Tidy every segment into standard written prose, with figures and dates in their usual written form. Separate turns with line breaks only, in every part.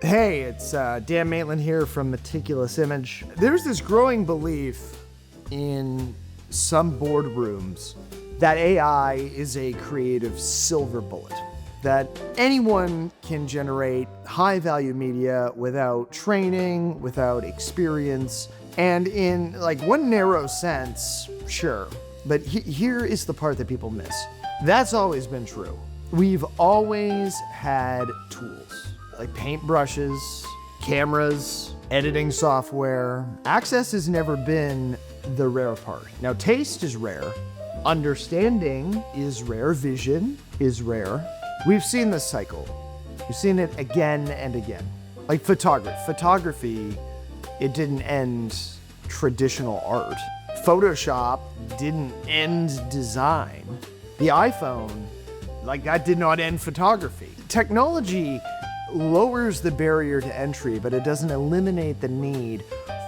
Hey, it's Dan Maitland here from Meticulous Image. There's this growing belief in some boardrooms that AI is a creative silver bullet, that anyone can generate high-value media without training, without experience, and in like one narrow sense, sure. But here is the part that people miss. That's always been true. We've always had tools like paintbrushes, cameras, editing software. Access has never been the rare part. Now, taste is rare, understanding is rare, vision is rare. We've seen this cycle. We've seen it again and again. Like photography, it didn't end traditional art. Photoshop didn't end design. The iPhone, like that did not end photography. Technology lowers the barrier to entry, but it doesn't eliminate the need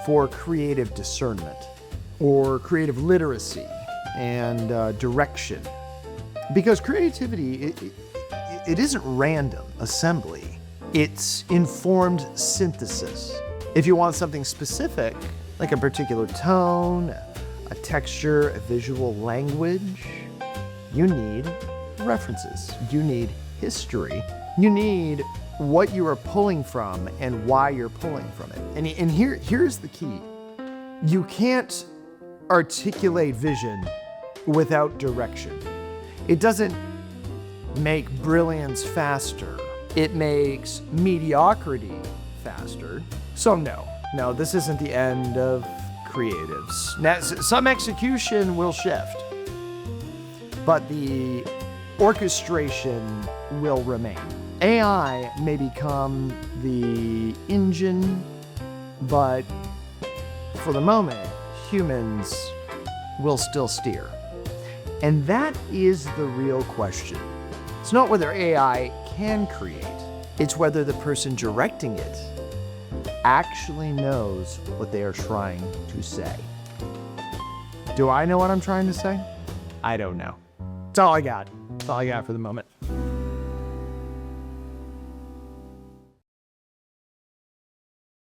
for creative discernment or creative literacy and direction. Because creativity, it isn't random assembly. It's informed synthesis. If you want something specific, like a particular tone, a texture, a visual language, you need references. You need history. You need what you are pulling from and why you're pulling from it. And here's the key. You can't articulate vision without direction. It doesn't make brilliance faster. It makes mediocrity faster. So no, this isn't the end of creatives. Now, some execution will shift, but the orchestration will remain. AI may become the engine, but for the moment, humans will still steer. And that is the real question. It's not whether AI can create, it's whether the person directing it actually knows what they are trying to say. Do I know what I'm trying to say? I don't know. That's all I got. That's all I got for the moment.